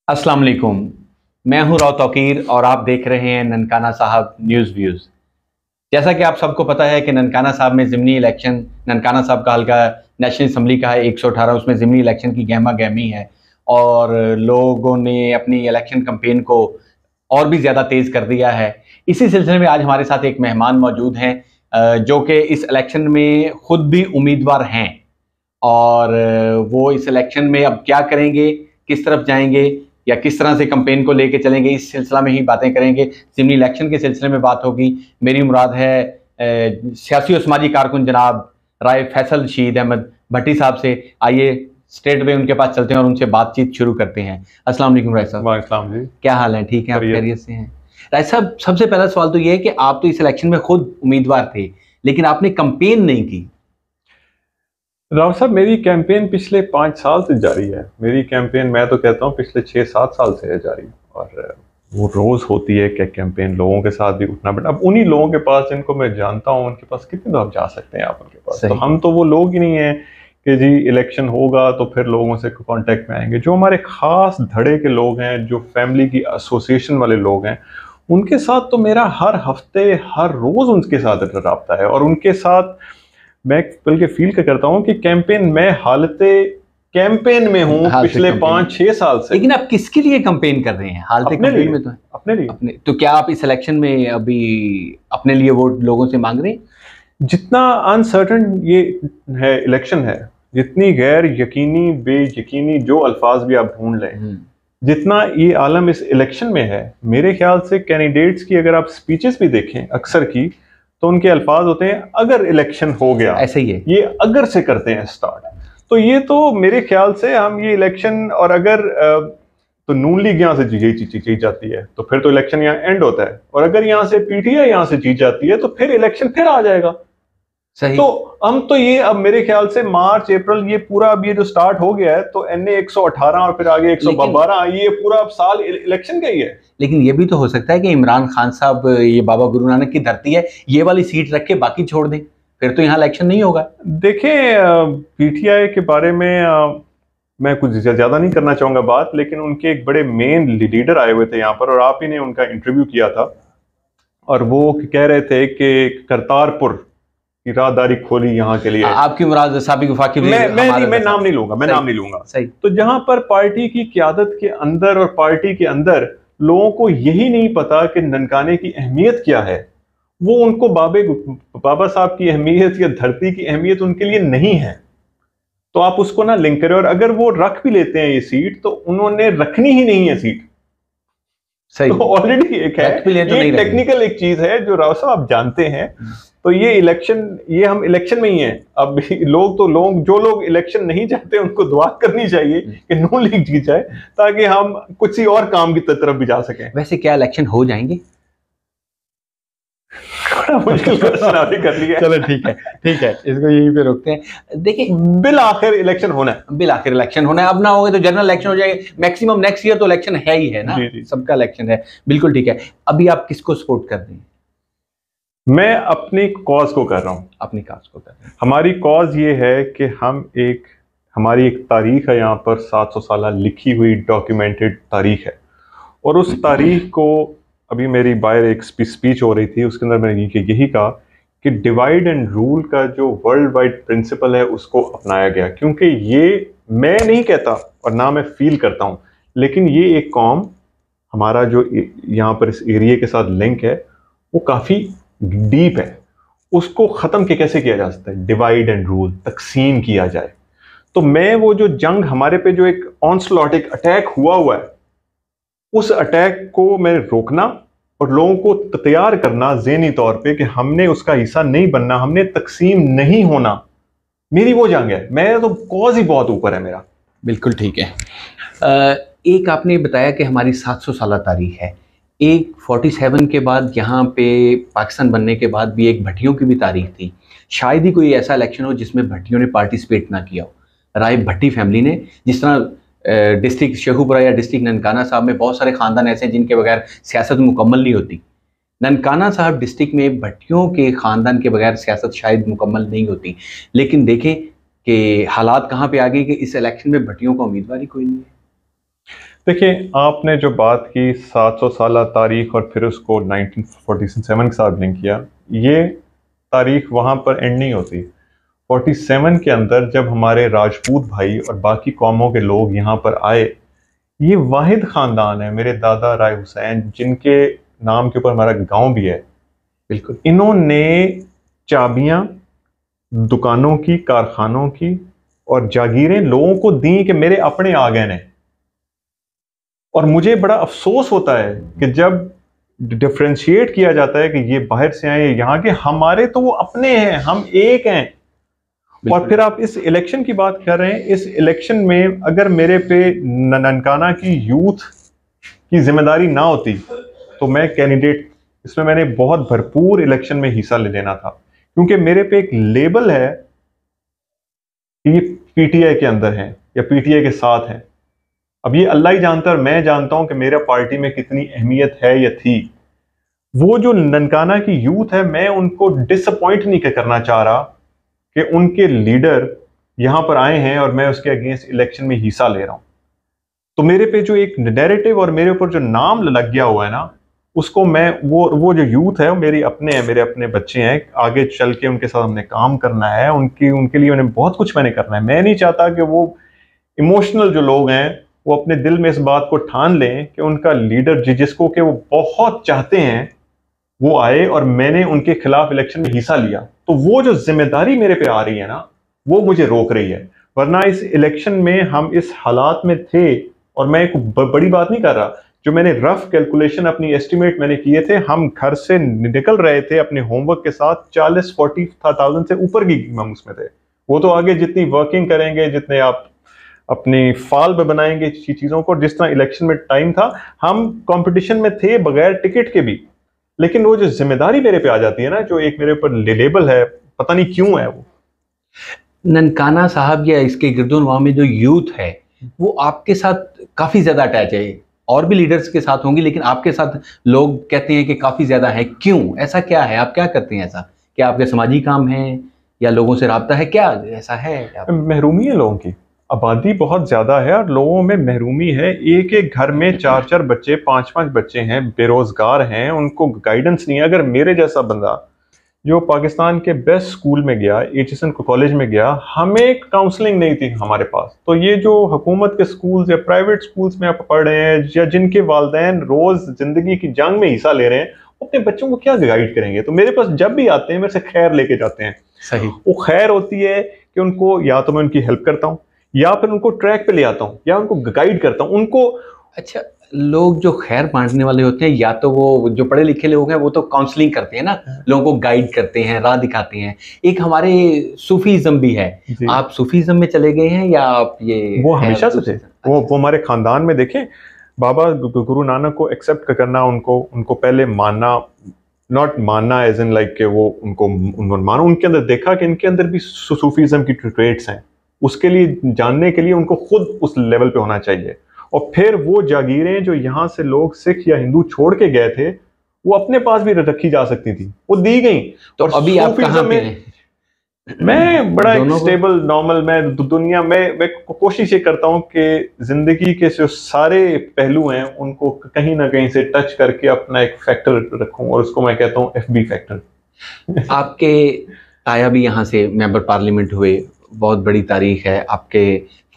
अस्सलाम वालेकुम। मैं हूं राव तौकीर और आप देख रहे हैं ननकाना साहब न्यूज़ व्यूज़। जैसा कि आप सबको पता है कि ननकाना साहब में ज़िमनी इलेक्शन, ननकाना साहब का हल्का नेशनल असम्बली का है 118, उसमें ज़िमनी इलेक्शन की गहमा गहमी है और लोगों ने अपनी इलेक्शन कैंपेन को और भी ज़्यादा तेज़ कर दिया है। इसी सिलसिले में आज हमारे साथ एक मेहमान मौजूद हैं जो कि इस इलेक्शन में ख़ुद भी उम्मीदवार हैं और वो इस इलेक्शन में अब क्या करेंगे, किस तरफ जाएंगे या किस तरह से कैंपेन को लेके चलेंगे, इस सिलसिला में ही बातें करेंगे। ज़िमनी इलेक्शन के सिलसिले में बात होगी। मेरी मुराद है सियासी और समाजी कारकुन जनाब राय फैसल शहीद अहमद भट्टी साहब से। आइए स्ट्रेट वे उनके पास चलते हैं और उनसे बातचीत शुरू करते हैं। अस्सलाम वालेकुम राय साहब। वालेकुम जी। क्या हाल है? ठीक है, आप खैरियत से हैं? राय साहब, सबसे पहला सवाल तो ये है कि आप तो इस इलेक्शन में खुद उम्मीदवार थे, लेकिन आपने कैंपेन नहीं की। राव साहब, मेरी कैंपेन पिछले 5 साल से जारी है। मेरी कैंपेन, मैं तो कहता हूँ, पिछले 6-7 साल से है जारी। और वो रोज़ होती है कि कैंपेन लोगों के साथ भी उठना बैठना। अब उन्हीं लोगों के पास जिनको मैं जानता हूँ, उनके पास कितने तो आप जा सकते हैं आप उनके पास। तो हम तो वो लोग ही नहीं हैं कि जी इलेक्शन होगा तो फिर लोगों से कांटेक्ट में आएंगे। जो हमारे ख़ास धड़े के लोग हैं, जो फैमिली की एसोसिएशन वाले लोग हैं, उनके साथ तो मेरा हर हफ्ते हर रोज़ उनके साथ रब्ता है। और उनके साथ मैं बल्कि फील करता हूँ कि कैंपेन में कैंपेन में हूँ पिछले 5-6 साल से। लेकिन आप किसके लिए कैंपेन कर रहे हैं? हालते कैंपेन में तो है अपने लिए। तो क्या आप इस इलेक्शन में अभी अपने लिए वोट लोगों से मांग रहे हैं? जितना अनसर्टन ये है इलेक्शन है, जितनी गैर यकीनी बेयकीनी जो अल्फाज भी आप ढूंढ लें, जितना ये आलम इस इलेक्शन में है, मेरे ख्याल से कैंडिडेट्स की अगर आप स्पीचेस भी देखें अक्सर की, तो उनके अल्फाज होते हैं अगर इलेक्शन हो गया। ऐसे ही है, ये अगर से करते हैं स्टार्ट। तो ये तो मेरे ख्याल से हम ये इलेक्शन, और अगर तो नून लीग यहाँ से जीत जाती है तो फिर तो इलेक्शन यहाँ एंड होता है, और अगर यहाँ से पीटीआई यहाँ से जीत जाती है तो फिर इलेक्शन फिर आ जाएगा। सही। तो हम तो ये अब मेरे ख्याल से मार्च अप्रैल ये पूरा अब ये जो स्टार्ट हो गया है, तो NA 118 और फिर आगे 112, ये पूरा अब साल इलेक्शन का ही है। लेकिन ये भी तो हो सकता है कि इमरान खान साहब ये बाबा गुरु नानक की धरती है, ये वाली सीट रख के बाकी छोड़ दें, फिर तो यहाँ इलेक्शन नहीं होगा। देखें, पीटीआई के बारे में मैं कुछ ज़्यादा नहीं करना चाहूँगा बात, लेकिन उनके एक बड़े मेन लीडर आए हुए थे यहाँ पर, और आप ही ने उनका इंटरव्यू किया था, और वो कह रहे थे कि करतारपुर की राहदारी खोली यहाँ के लिए। आपकी मुराद साबिक वफाकी मैं नाम नहीं लूंगा। सही। तो जहां पर पार्टी की क़यादत के अंदर और पार्टी के अंदर लोगों को यही नहीं पता कि ननकाने की अहमियत क्या है, वो उनको बाबा साहब की अहमियत या धरती की अहमियत उनके लिए नहीं है, तो आप उसको ना लिंक करें। और अगर वो रख भी लेते हैं ये सीट, तो उन्होंने रखनी ही नहीं है सीट। सही। तो ऑलरेडी एक है, ये टेक्निकल एक चीज है जो राव साहब आप जानते हैं। तो ये इलेक्शन, ये हम इलेक्शन में ही हैं। अब जो लोग इलेक्शन नहीं चाहते, उनको दुआ करनी चाहिए कि नून लीग जीत जाए, ताकि हम कुछ ही और काम की तरफ भी जा सकें। वैसे क्या इलेक्शन हो जाएंगे? मुश्किल क्वेश्चन आपने कर लिया। चलो ठीक है, इसको यहीं पे रोकते हैं। देखिए, बिल आखिर इलेक्शन होना है। अब ना होगा तो जनरल इलेक्शन हो जाएगा। मैक्सिमम नेक्स्ट ईयर तो इलेक्शन है ही है ना। सबका इलेक्शन है। बिल्कुल ठीक है। अभी आप किसको सपोर्ट कर रहे हैं? मैं अपनी कॉज को कर रहा हूँ। अपनी कॉज को कर रहे हैं। हमारी कॉज ये है कि हमारी एक तारीख है यहाँ पर, 700 साल लिखी हुई डॉक्यूमेंटेड तारीख है, और उस तारीख को अभी मेरी बाहर एक स्पीच हो रही थी, उसके अंदर मैंने यही कहा कि डिवाइड एंड रूल का जो वर्ल्ड वाइड प्रिंसिपल है उसको अपनाया गया। क्योंकि ये मैं नहीं कहता और ना मैं फील करता हूँ, लेकिन ये एक कौम, हमारा जो यहाँ पर इस एरिया के साथ लिंक है, वो काफ़ी डीप है। उसको ख़त्म कैसे किया जा सकता है? डिवाइड एंड रूल, तकसीम किया जाए। तो मैं वो जो जंग हमारे पे जो एक ऑनस्लॉट, एक अटैक हुआ है, उस अटैक को मैं रोकना और लोगों को तैयार करना ज़हनी तौर पे कि हमने उसका हिस्सा नहीं बनना, हमने तकसीम नहीं होना, मेरी वो जंग है। मैं तो कॉज ही बहुत ऊपर है मेरा। बिल्कुल ठीक है। एक आपने बताया कि हमारी 700 साल तारीख है। एक 47 के बाद यहाँ पे पाकिस्तान बनने के बाद भी एक भट्टियों की भी तारीख थी। शायद ही कोई ऐसा इलेक्शन हो जिसमें भट्टियों ने पार्टिसिपेट ना किया हो। राय भट्टी फैमिली ने, जिस तरह डिस्ट्रिक्ट शेखुपुरा या डिस्ट्रिक्ट ननकाना साहब में बहुत सारे ख़ानदान ऐसे हैं जिनके बगैर सियासत मुकम्मल नहीं होती। ननकाना साहब डिस्ट्रिक्ट में भट्टियों के ख़ानदान के बगैर सियासत शायद मुकम्मल नहीं होती। लेकिन देखें कि हालात कहाँ पे आ गए कि इस इलेक्शन में भट्टियों का उम्मीदवार ही कोई नहीं है। देखिए, आपने जो बात की 700 साल तारीख और फिर उसको 1947 के साथ लिंक किया, ये तारीख वहाँ पर एंड नहीं होती। 47 के अंदर जब हमारे राजपूत भाई और बाकी कौमों के लोग यहाँ पर आए, ये वाहिद ख़ानदान है, मेरे दादा राय हुसैन, जिनके नाम के ऊपर हमारा गांव भी है। बिल्कुल। इन्होंने चाबियां दुकानों की, कारखानों की और जागीरें लोगों को दी कि मेरे अपने आ गए ने। और मुझे बड़ा अफसोस होता है कि जब डिफ्रेंशिएट किया जाता है कि ये बाहर से आए, यहाँ के, हमारे तो वो अपने हैं, हम एक हैं। और फिर आप इस इलेक्शन की बात कर रहे हैं, इस इलेक्शन में अगर मेरे पे ननकाना की यूथ की जिम्मेदारी ना होती तो मैं कैंडिडेट, इसमें मैंने बहुत भरपूर इलेक्शन में हिस्सा ले लेना था, क्योंकि मेरे पे एक लेबल है कि ये पीटीआई के अंदर है या पीटीआई के साथ है। अब ये अल्लाह ही जानता है और मैं जानता हूं कि मेरा पार्टी में कितनी अहमियत है या थी। वो जो ननकाना की यूथ है, मैं उनको डिसअपॉइंट नहीं करना चाह रहा कि उनके लीडर यहां पर आए हैं और मैं उसके अगेंस्ट इलेक्शन में हिस्सा ले रहा हूं। तो मेरे पे जो एक नैरेटिव और मेरे ऊपर जो नाम लग गया हुआ है ना, उसको मैं, वो जो यूथ है वो मेरी अपने हैं, मेरे अपने बच्चे हैं, आगे चल के उनके साथ हमने काम करना है, उनके लिए मैंने बहुत कुछ मैंने करना है। मैं नहीं चाहता कि वो इमोशनल जो लोग हैं वो अपने दिल में इस बात को ठान लें कि उनका लीडर जिसको कि वो बहुत चाहते हैं वो आए और मैंने उनके खिलाफ इलेक्शन में हिस्सा लिया। तो वो जो जिम्मेदारी मेरे पे आ रही है ना, वो मुझे रोक रही है। वरना इस इलेक्शन में हम इस हालात में थे, और मैं एक बड़ी बात नहीं कर रहा, जो मैंने रफ कैलकुलेशन अपनी एस्टिमेट मैंने किए थे, हम घर से निकल रहे थे अपने होमवर्क के साथ 40-40,000 से ऊपर की हम उसमें थे। वो तो आगे जितनी वर्किंग करेंगे, जितने आप अपनी फाल में बनाएंगे चीजों को, जिस तरह इलेक्शन में टाइम था, हम कंपटीशन में थे बगैर टिकट के भी। लेकिन वो जो जिम्मेदारी मेरे पे आ जाती है ना, जो एक मेरे ऊपर लेबल है, पता नहीं क्यों है वो। ननकाना साहब या इसके गिरदोनवाह में जो यूथ है वो आपके साथ काफी ज्यादा अटैच है। और भी लीडर्स के साथ होंगी, लेकिन आपके साथ लोग कहते हैं कि काफी ज्यादा है। क्यों, ऐसा क्या है? आप क्या करते हैं? ऐसा क्या आपके समाजी काम है या लोगों से राब्ता है? क्या ऐसा है? महरूमी है लोगों की, आबादी बहुत ज्यादा है और लोगों में महरूमी है। एक एक घर में 4-4 बच्चे, 5-5 बच्चे हैं, बेरोजगार हैं, उनको गाइडेंस नहीं है। अगर मेरे जैसा बंदा जो पाकिस्तान के बेस्ट स्कूल में गया, एचएसएन कॉलेज में गया, हमें काउंसलिंग नहीं थी हमारे पास। तो ये जो हुकूमत के स्कूल्स या प्राइवेट स्कूल्स में आप पढ़ रहे हैं, या जिनके वालिदैन रोज जिंदगी की जंग में हिस्सा ले रहे हैं, अपने बच्चों को क्या गाइड करेंगे? तो मेरे पास जब भी आते हैं मेरे से खैर लेके जाते हैं। सही। वो खैर होती है कि उनको या तो मैं उनकी हेल्प करता हूँ, या फिर उनको ट्रैक पे ले आता हूँ, या उनको गाइड करता हूँ उनको। अच्छा, लोग जो खैर बांटने वाले होते हैं, या तो वो जो पढ़े लिखे लोग हैं वो तो काउंसलिंग करते हैं ना, लोगों को गाइड करते हैं, राह दिखाते हैं। एक हमारे सूफीज्म भी है। आप सूफीज्म में चले गए हैं या आप ये? वो हमेशा से थे। वो हमारे खानदान में देखें, बाबा गुरु नानक को एक्सेप्ट करना, उनको पहले मानना, नॉट मानना एज इन लाइक के वो उनको मानो, उनके अंदर देखा कि इनके अंदर भी सूफीज्म की ट्रेट्स हैं। उसके लिए जानने के लिए उनको खुद उस लेवल पे होना चाहिए। और फिर वो जागीरें जो यहाँ से लोग सिख या हिंदू छोड़ के गए थे, वो अपने पास भी रखी जा सकती थी, वो दी गई। तो अभी आप कहाँ पे हैं? मैं बड़ा एक स्टेबल नॉर्मल, मैं दुनिया में मैं कोशिश ये करता हूँ कि जिंदगी के जो सारे पहलू हैं उनको कहीं ना कहीं से टच करके अपना एक फैक्टर रखूं, और उसको मैं कहता हूँ एफबी फैक्टर। आपके ताया भी यहाँ से मेंबर पार्लियामेंट हुए, बहुत बड़ी तारीख है। आपके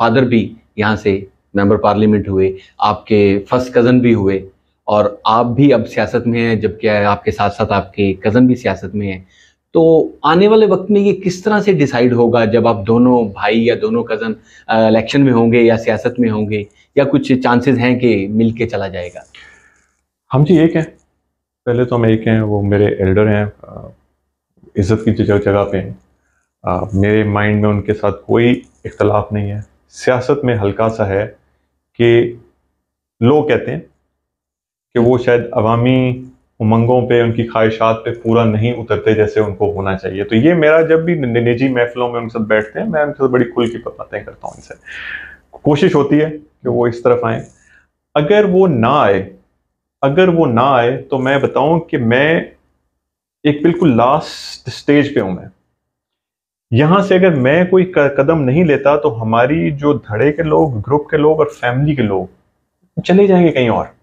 फादर भी यहाँ से मेंबर पार्लियामेंट हुए, आपके फर्स्ट कज़न भी हुए, और आप भी अब सियासत में हैं, जबकि आपके साथ साथ आपके कज़न भी सियासत में हैं। तो आने वाले वक्त में ये किस तरह से डिसाइड होगा जब आप दोनों भाई या दोनों कज़न इलेक्शन में होंगे या सियासत में होंगे, या कुछ चांसेस हैं कि मिल के चला जाएगा? हम जी एक हैं, पहले तो हम एक हैं, वो मेरे एल्डर हैं, इज्जत की जगह पे हैं। मेरे माइंड में उनके साथ कोई इख्तलाफ नहीं है। सियासत में हल्का सा है कि लोग कहते हैं कि वो शायद अवामी उमंगों पे, उनकी ख्वाहिशात पे पूरा नहीं उतरते जैसे उनको होना चाहिए। तो ये मेरा जब भी निजी महफिलों में उनके साथ बैठते हैं, मैं उनके साथ बड़ी खुल की बातें करता हूँ। इनसे कोशिश होती है कि वो इस तरफ आए। अगर वो ना आए तो मैं बताऊं कि मैं एक बिल्कुल लास्ट स्टेज पे हूं। मैं यहां से अगर मैं कोई कदम नहीं लेता तो हमारी जो धड़े के लोग, ग्रुप के लोग और फैमिली के लोग चले जाएंगे कहीं और।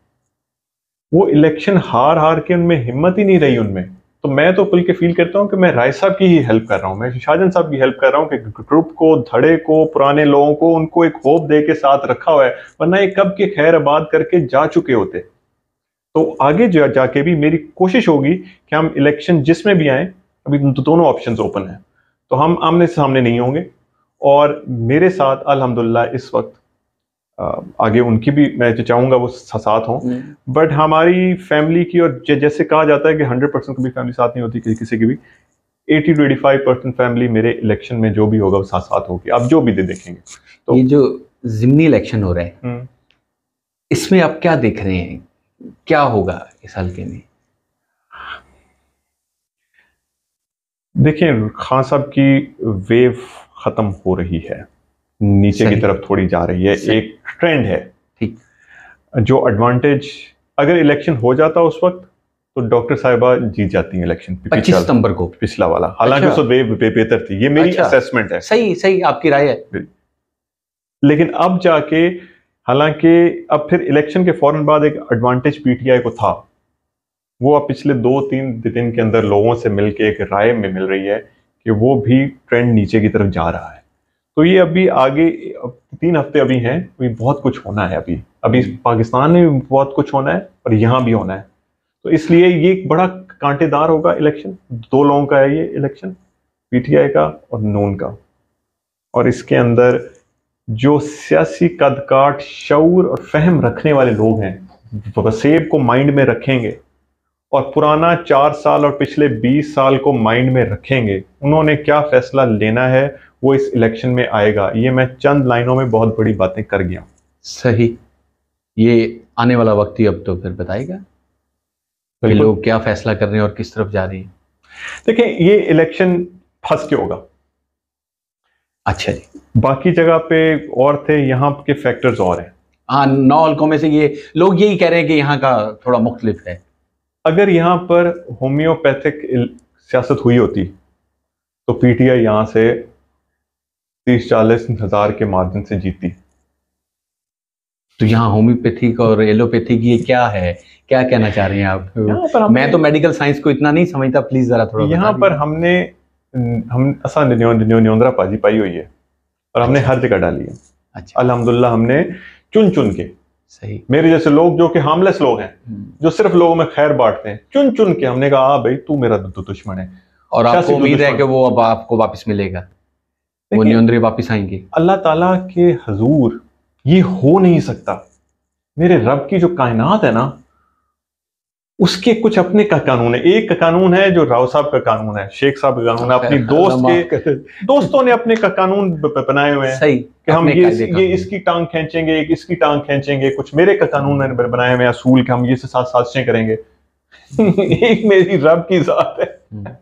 वो इलेक्शन हार हार के उनमें हिम्मत ही नहीं रही उनमें। तो मैं तो खुल के फील करता हूँ कि मैं राय साहब की ही हेल्प कर रहा हूँ, मैं शाहजहां साहब की हेल्प कर रहा हूँ कि ग्रुप को, धड़े को, पुराने लोगों को, उनको एक होप दे के साथ रखा हुआ है, वरना ये कब के खैर आबाद करके जा चुके होते। तो आगे जाके भी मेरी कोशिश होगी कि हम इलेक्शन जिसमें भी आए, अभी तो दोनों ऑप्शंस ओपन है, तो हम आमने सामने नहीं होंगे। और मेरे साथ अल्हम्दुलिल्लाह इस वक्त आगे उनकी भी मैं जो चाहूंगा वो साथ हों, बट हमारी फैमिली की, और जैसे कहा जाता है कि 100% कभी फैमिली साथ नहीं होती किसी की भी, 80 to 85% फैमिली मेरे इलेक्शन में जो भी होगा वो साथ साथ होगी। आप जो भी देखेंगे। तो ये जो ज़िमनी इलेक्शन हो रहा है, इसमें आप क्या देख रहे हैं, क्या होगा इस हल्के में? देखिए, खान साहब की वेव खत्म हो रही है, नीचे की तरफ थोड़ी जा रही है, एक ट्रेंड है। ठीक। जो एडवांटेज अगर इलेक्शन हो जाता उस वक्त तो डॉक्टर साहिबा जीत जाती हैं इलेक्शन 25 सितंबर को, पिछला वाला। हालांकि अच्छा। उस बेहतर थी, ये मेरी असेसमेंट है। सही सही, आपकी राय है। लेकिन अब जाके, हालांकि अब फिर इलेक्शन के फौरन बाद एक एडवांटेज पीटीआई को था, वो अब पिछले 2-3 दिन के अंदर लोगों से मिलके एक राय में मिल रही है कि वो भी ट्रेंड नीचे की तरफ जा रहा है। तो ये अभी आगे 3 हफ्ते अभी हैं, अभी बहुत कुछ होना है। अभी पाकिस्तान में भी बहुत कुछ होना है और यहाँ भी होना है। तो इसलिए ये एक बड़ा कांटेदार होगा इलेक्शन। 2 लोगों का है ये इलेक्शन, पीटीआई का और नून का। और इसके अंदर जो सियासी कदकाठ, शऊर और फहम रखने वाले लोग हैं, वसेब को माइंड में रखेंगे और पुराना 4 साल और पिछले 20 साल को माइंड में रखेंगे, उन्होंने क्या फैसला लेना है वो इस इलेक्शन में आएगा। ये मैं चंद लाइनों में बहुत बड़ी बातें कर गया। सही। ये आने वाला वक्त ही अब तो फिर बताएगा कि लोग क्या फैसला कर रहे हैं और किस तरफ जा रहे हैं। देखिए, ये इलेक्शन फंस के होगा। अच्छा जी। बाकी जगह पे और थे, यहाँ के फैक्टर्स और हैं। हाँ, 9 हल्कों में से ये लोग यही कह रहे हैं कि यहाँ का थोड़ा मुख्तलिफ है। अगर यहाँ पर होम्योपैथिक सियासत हुई होती तो पीटीआई यहाँ से 30-40 हज़ार के मार्जिन से जीती। तो यहाँ होम्योपैथिक और एलोपैथिक ये क्या है, क्या कहना चाह रहे हैं आप? मैं तो मेडिकल साइंस को इतना नहीं समझता, प्लीज जरा थोड़ा यहाँ पर हम असा न्योंदरा पाजी पाई हुई है और हमने हर जगह डाली है। अच्छा। अल्हम्दुलिल्लाह हमने चुन चुन के, सही, मेरे जैसे लोग जो कि हार्मलेस लोग हैं, जो सिर्फ लोगों में खैर बांटते हैं, चुन चुन के हमने कहा भाई तू मेरा दुश्मन है। और आपको उम्मीद है कि वो अब आपको वापस मिलेगा, वो न्योंदरे वापस आएंगे? अल्लाह ताला के हजूर ये हो नहीं सकता। मेरे रब की जो कायनात है ना, उसके कुछ अपने का कानून है। एक का कानून है जो राव साहब का कानून है, शेख साहब का कानून है, अपनी दोस्तों ने अपने का कानून बनाए हुए हैं। सही, कि हम ये इसकी टांग खींचेंगे, एक इसकी टांग खींचेंगे। कुछ मेरे का कानून बनाए हुए असूल के हम ये साथ साजिशें करेंगे। एक मेरी रब की जात है।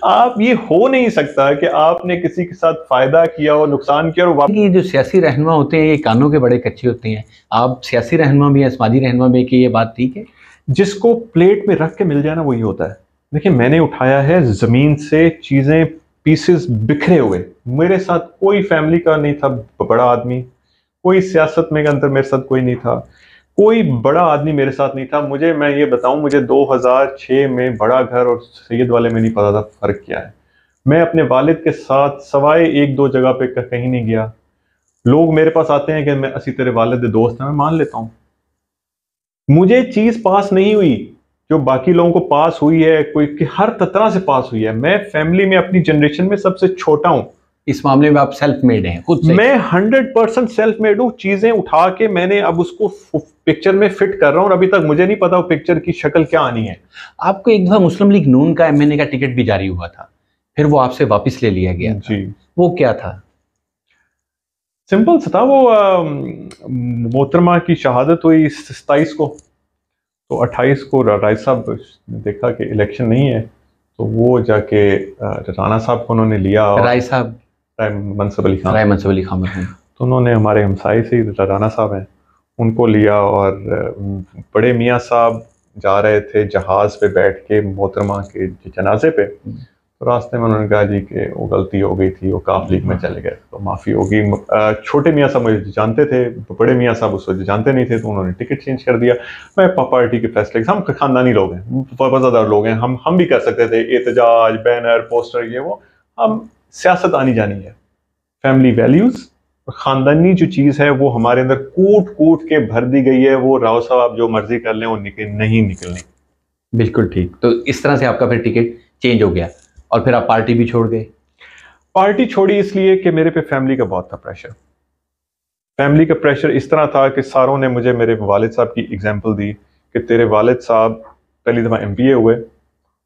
आप ये हो नहीं सकता कि आपने किसी के साथ फायदा किया और नुकसान किया और ये जो सियासी रहनुमा होते हैं ये कानों के बड़े कच्चे होते हैं। आप सियासी रहनुमा भी है, समाजी रहनुमा भी, कि ये बात ठीक है? जिसको प्लेट में रख के मिल जाए ना वही होता है। देखिए, मैंने उठाया है जमीन से चीजें, पीसेस बिखरे हुए। मेरे साथ कोई फैमिली का नहीं था बड़ा आदमी, कोई सियासत में के अंदर मेरे साथ कोई नहीं था, कोई बड़ा आदमी मेरे साथ नहीं था। मैं ये बताऊं, मुझे 2006 में बड़ा घर और सैयद वाले में नहीं पता था फर्क क्या है। मैं अपने वालिद के साथ सवाए 1-2 जगह पे कहीं नहीं गया। लोग मेरे पास आते हैं कि मैं असी तेरे वालिद दोस्त हैं, मैं मान लेता हूं। मुझे चीज पास नहीं हुई जो बाकी लोगों को पास हुई है, कोई कि हर तरह से पास हुई है। मैं फैमिली में अपनी जनरेशन में सबसे छोटा हूं। इस मामले में आप सेल्फ मेड हैं खुद से? मैं 100% सेल्फ मेड हूं। चीजें उठा के मैंने अब उसको पिक्चर में फिट कर रहा हूं और अभी तक मुझे नहीं पता वो पिक्चर की शक्ल क्या आनी है। आपको एक दफा मुस्लिम लीग नून का एमएनए का टिकट भी जारी हुआ था, फिर वो आपसे वापस ले लिया गया था। जी। वो क्या था? सिंपल सा था। वो मोहतरमा की शहादत हुई 27 को, तो 28 को राय साहब देखा कि इलेक्शन नहीं है, तो वो जाके राणा साहब को उन्होंने लिया। राय साहब? राय मनसब अली खान। राय मनसब अली खान। तो उन्होंने, हमारे हमसाए से राणा साहब हैं, उनको लिया। और बड़े मियाँ साहब जा रहे थे जहाज पे बैठ के मोहतरमा के जनाजे पे, तो रास्ते में उन्होंने कहा जी कि वो गलती हो गई थी, वो काफ लीग में चले गए, तो माफ़ी होगी। छोटे मियाँ साहब मुझे जानते थे, बड़े मियाँ साहब उस वजह जानते नहीं थे, तो उन्होंने टिकट चेंज कर दिया। मैं पार्टी के फैसले, हम खानदानी लोग हैं, वफादार लोग हैं, हम भी कर सकते थे एहतजाज, बैनर, पोस्टर, ये वो। हम सियासत आनी जानी है, फैमिली वैल्यूज़ और ख़ानदानी जो चीज़ है वो हमारे अंदर कूट कूट के भर दी गई है। वो राव साहब आप जो मर्जी कर लें, वो नहीं निकलनी। बिल्कुल ठीक। तो इस तरह से आपका फिर टिकट चेंज हो गया और फिर आप पार्टी भी छोड़ गए? पार्टी छोड़ी इसलिए कि मेरे पे फैमिली का बहुत था प्रेशर। फैमिली का प्रेशर इस तरह था कि सारों ने मुझे मेरे वालिद साहब की एग्जांपल दी कि तेरे वालिद साहब पहली दफ़ा एमपीए हुए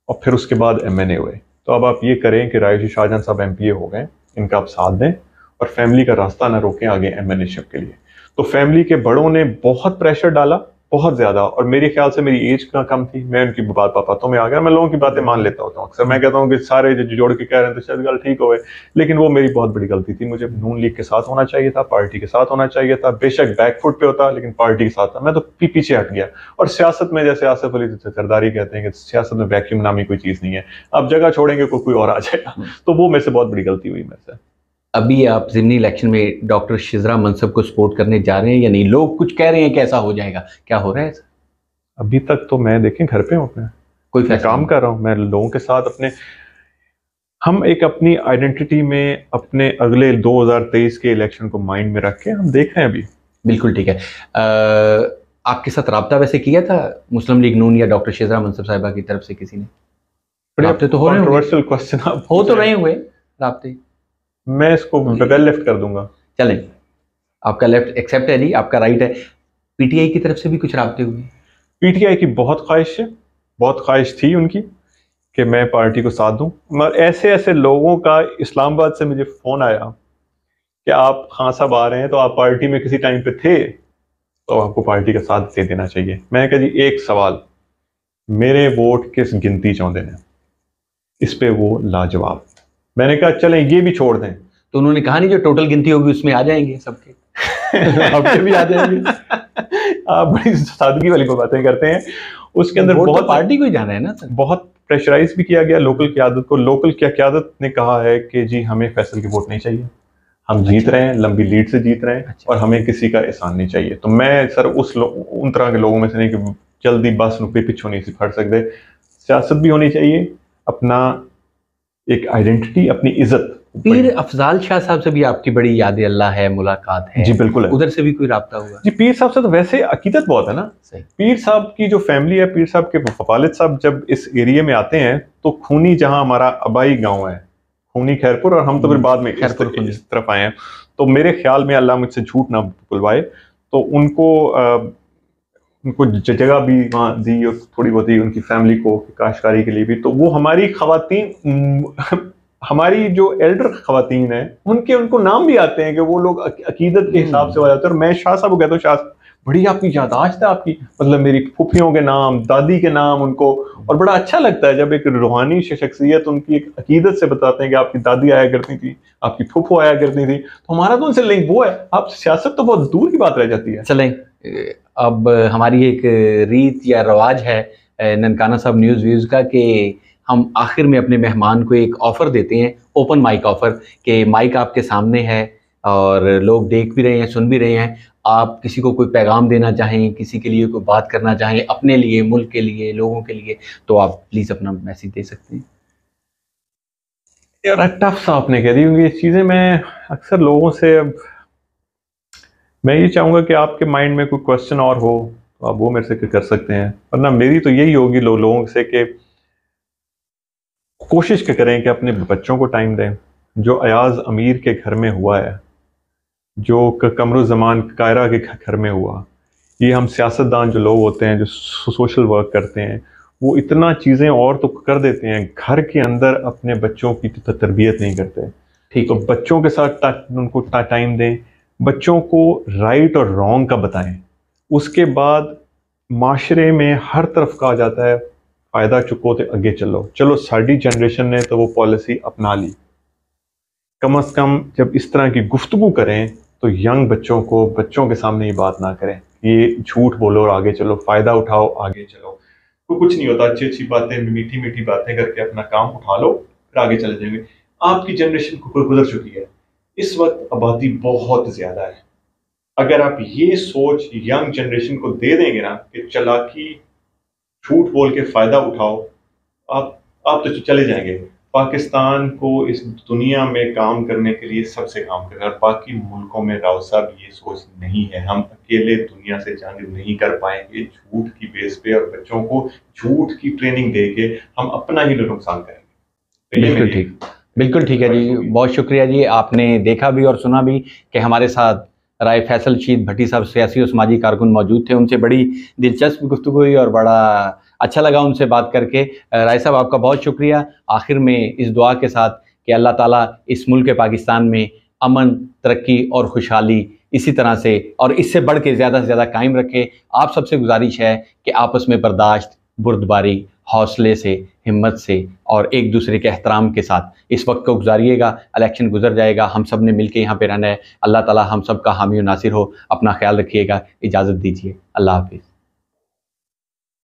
और फिर उसके बाद एमएनए हुए, तो अब आप ये करें कि रायशी शाहजहां साहब एमपीए हो गए, इनका आप साथ दें और फैमिली का रास्ता ना रोकें आगे एमएनएशिप के लिए। तो फैमिली के बड़ों ने बहुत प्रेशर डाला, बहुत ज़्यादा, और मेरे ख्याल से मेरी एज का कम थी, मैं उनकी बातों में आ गया। मैं लोगों की बातें मान लेता होता हूँ, अक्सर मैं कहता हूँ कि सारे जो जोड़ के कह रहे हैं तो शायद गल ठीक हो, लेकिन वो मेरी बहुत बड़ी गलती थी। मुझे नून लीग के साथ होना चाहिए था, पार्टी के साथ होना चाहिए था, बेशक बैकफुट पे होता लेकिन पार्टी के साथ था। मैं तो पीछे हट गया। और सियासत में जैसे आसिफ अली जरदारी कहते हैं कि सियासत में वैक्यूम नामी कोई चीज़ नहीं है, आप जगह छोड़ेंगे कोई और आ जाएगा। तो वो मेरे से बहुत बड़ी गलती हुई मेरे से। अभी आप ज़िमनी इलेक्शन में डॉक्टर शिजरा मनसब को सपोर्ट करने जा रहे हैं या नहीं? लोग कुछ कह रहे हैं कि ऐसा हो जाएगा, क्या हो रहा है ऐसा? अभी तक तो मैं देखें घर पे हूँ, अपने कोई मैं काम कर रहा हूँ, मैं लोगों के साथ अपने, हम एक अपनी आइडेंटिटी में अपने अगले 2023 के इलेक्शन को माइंड में रख के हम देख रहे हैं अभी। बिल्कुल ठीक है। आपके साथ राब्ता वैसे किया था मुस्लिम लीग नून या डॉक्टर शिजरा मनसब साहिबा की तरफ से किसी ने? राब्ते तो हो रहे होंगे, कंट्रोवर्शियल क्वेश्चन आप हो तो रहे हुए राब्ते। मैं इसको वेल लेफ्ट कर दूंगा। चलें, आपका लेफ्ट एक्सेप्ट है जी, आपका राइट है। पीटीआई की तरफ से भी कुछ राब्ते हुए? पीटीआई की बहुत ख्वाहिश है, बहुत ख्वाहिश थी उनकी कि मैं पार्टी को साथ दूं, मगर ऐसे ऐसे लोगों का इस्लामाबाद से मुझे फ़ोन आया कि आप खान साहब आ रहे हैं तो आप पार्टी में किसी टाइम पे थे तो आपको पार्टी का साथ दे देना चाहिए। मैंने कहा जी एक सवाल, मेरे वोट किस गिनती चाहते हैं? इस पे वो लाजवाब। मैंने कहा चलें ये भी छोड़ दें, तो उन्होंने कहा नहीं जो टोटल गिनती होगी उसमें आ जाएंगे सबके आपके भी आ जाएंगे। आप बड़ी सादगी वाली बातें करते हैं। उसके अंदर बहुत पार्टी को ही जाना है ना सर। बहुत प्रेशराइज भी किया गया लोकल क़यादत को। लोकल क्यादत ने कहा है कि जी हमें फैसल की वोट नहीं चाहिए, हम जीत रहे हैं, लंबी लीड से जीत रहे हैं, और हमें किसी का एहसान नहीं चाहिए। तो मैं सर उन तरह के लोगों में से नहीं कि जल्दी बस पे पिछू नहीं सी फट सकते। सियासत भी होनी चाहिए, अपना एक आइडेंटिटी, अपनी इज्जत। पीर अफजाल शाह साहब से भी आपकी बड़ी याद अल्लाह है, मुलाकात है? जी बिल्कुल है। उधर से भी कोई राब्ता हुआ? जी पीर साहब से तो वैसे अकीदत बहुत है ना। सही। पीर साहब की जो फैमिली है, पीर साहब के वालिद साहब जब इस एरिया में आते हैं तो खूनी, जहां हमारा आबाई गांव है खूनी खैरपुर, और हम तो फिर बाद में इस तरफ आए हैं, तो मेरे ख्याल में अल्लाह मुझसे झूठ ना बुलवाए, तो उनको जगह भी वहाँ दी और थोड़ी बहुत ही उनकी फैमिली को काश्तकारी के लिए भी। तो वो हमारी खवातीन हमारी जो एल्डर खवातीन है उनको नाम भी आते हैं कि वो लोग अकीदत के हिसाब से हो जाते हैं। और मैं शाह साहब को कहता हूँ, शाह बड़ी आपकी यादाश्त है आपकी, मतलब मेरी फूफियों के नाम, दादी के नाम उनको, और बड़ा अच्छा लगता है जब एक रूहानी शख्सियत उनकी एक अकीदत से बताते हैं कि आपकी दादी आया करती थी, आपकी फूफो आया करती थी, तो हमारा तो उनसे लिंक वो है। आप सियासत तो बहुत दूर की बात रह जाती है। चलें, अब हमारी एक रीत या रवाज है ननकाना साहब न्यूज़ व्यूज़ का कि हम आखिर में अपने मेहमान को एक ऑफ़र देते हैं, ओपन माइक ऑफ़र, कि माइक आपके सामने है और लोग देख भी रहे हैं, सुन भी रहे हैं। आप किसी को कोई पैगाम देना चाहें, किसी के लिए कोई बात करना चाहें, अपने लिए, मुल्क के लिए, लोगों के लिए, तो आप प्लीज़ अपना मैसेज दे सकते हैं। यार टफ सा आपने कह दी, क्योंकि ये चीज़ें मैं अक्सर लोगों से, अब मैं ये चाहूँगा कि आपके माइंड में कोई क्वेश्चन और हो तो आप वो मेरे से कर सकते हैं, वरना मेरी तो यही होगी लोगों से कि कोशिश करें कि अपने बच्चों को टाइम दें। जो अयाज अमीर के घर में हुआ है, जो कमरुज़्ज़मान कायरा के घर में हुआ, ये हम सियासतदान जो लोग होते हैं जो सोशल वर्क करते हैं, वो इतना चीज़ें और तो कर देते हैं, घर के अंदर अपने बच्चों की तरबियत नहीं करते। ठीक, तो बच्चों के साथ उनको टाइम दें, बच्चों को राइट और रॉन्ग का बताएं। उसके बाद माशरे में हर तरफ कहा जाता है फ़ायदा चुको तो अगे चलो साड़ी जनरेशन ने तो वो पॉलिसी अपना ली। कम से कम जब इस तरह की गुफ्तगू करें तो यंग बच्चों के सामने ये बात ना करें, ये झूठ बोलो और आगे चलो, फ़ायदा उठाओ, आगे चलो। तो कुछ नहीं होता, अच्छी अच्छी बातें, मीठी मीठी बातें करके अपना काम उठा लो फिर आगे चले जाएंगे। आपकी जनरेशन गुजर चुकी है, इस वक्त आबादी बहुत ज्यादा है। अगर आप ये सोच यंग जनरेशन को दे देंगे ना कि चालाकी झूठ बोल के फायदा उठाओ, आप तो चले जाएंगे। पाकिस्तान को इस दुनिया में काम करने के लिए सबसे काम करें, और बाकी मुल्कों में राव साहब ये सोच नहीं है। हम अकेले दुनिया से जानिब नहीं कर पाएंगे। झूठ की बेस पे और बच्चों को झूठ की ट्रेनिंग दे के हम अपना ही नुकसान करेंगे। बिल्कुल ठीक, बिल्कुल ठीक है जी, बहुत शुक्रिया जी। आपने देखा भी और सुना भी कि हमारे साथ राय फैसल शीद भट्टी साहब सियासी और समाजी कारकुन मौजूद थे। उनसे बड़ी दिलचस्प गुफ्तगू हुई और बड़ा अच्छा लगा उनसे बात करके। राय साहब आपका बहुत शुक्रिया। आखिर में इस दुआ के साथ कि अल्लाह ताला इस मुल्क पाकिस्तान में अमन, तरक्की और खुशहाली इसी तरह से और इससे बढ़ के ज़्यादा से ज़्यादा कायम रखे। आप सबसे गुजारिश है कि आपस में बर्दाश्त, बुर्दबारी, हौसले से, हिम्मत से और एक दूसरे के एहतराम के साथ इस वक्त को गुजारिएगा। इलेक्शन गुजर जाएगा, हम सब ने मिलकर यहाँ पे रहना है। अल्लाह ताला हम सब का हामी और नासिर हो। अपना ख्याल रखिएगा। इजाज़त दीजिए। अल्लाह हाफिज़।